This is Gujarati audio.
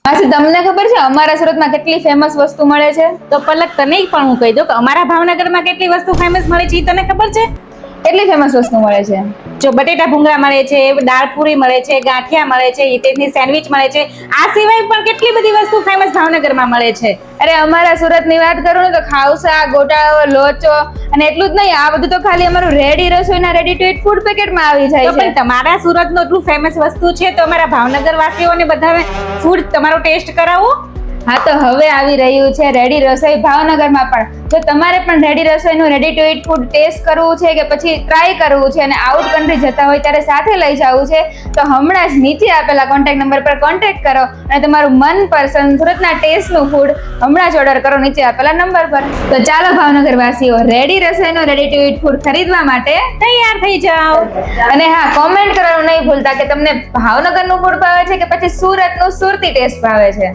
માસી તમને ખબર છે અમારા સુરતમાં કેટલી ફેમસ વસ્તુ મળે છે? તો પલક તને પણ હું કહી દઉં કે અમારા ભાવનગરમાં કેટલી વસ્તુ ફેમસ મળે છે એ તને ખબર છે? કેટલી ફેમસ વસ્તુ મળે છે? જો બટેટા ભૂંગળા મળે છે, દાળ પૂરી મળે છે, ગાંઠિયા મળે છે, ઈટેની સેન્ડવિચ મળે છે. આ સિવાય પણ કેટલી બધી વસ્તુ ફેમસ ભાવનગરમાં મળે છે. અરે અમારા સુરતની વાત કરું ને તો ખાવસા, ગોટાળો, લોચો અને એટલું જ નહીં, આ બધું તો ખાલી અમારું રેડી રસોઈના રેડી ટુ ઈટ ફૂડ પેકેટમાં આવી જાય તો છે. પણ તમારા સુરતનું એટલું ફેમસ વસ્તુ છે તો અમારા ભાવનગર વાસીઓને બધાને ફૂડ તમારો ટેસ્ટ કરાવો. હા તો હવે આવી રહ્યું છે રેડી રસોઈ ભાવનગરમાં પણ. જો તમારે પણ રેડી રસોઈનું ready to eat food taste કરવું છે કે પછી ટ્રાય કરવું છે અને આઉટ કન્ટ્રી જતા હોય ત્યારે સાથે લઈ જવું છે તો હમણાં જ નીચે આપેલા કોન્ટેક્ટ નંબર પર કોન્ટેક્ટ કરો અને તમારું મનપસંદ સુરતના ટેસ્ટનું ફૂડ હમણાં જ ઓર્ડર કરો નીચે આપેલા નંબર પર. તો ચાલો ભાવનગર વાસીઓ, રેડી રસોઈનું રેડી ટુ ઈટ ફૂડ ખરીદવા માટે તૈયાર થઈ જાઓ. અને હા, કોમેન્ટ કરવાનું નહીં ભૂલતા કે તમને ભાવનગરનું ફૂડ ભાવે છે કે પછી સુરતનું સુરતી ટેસ્ટ ભાવે છે.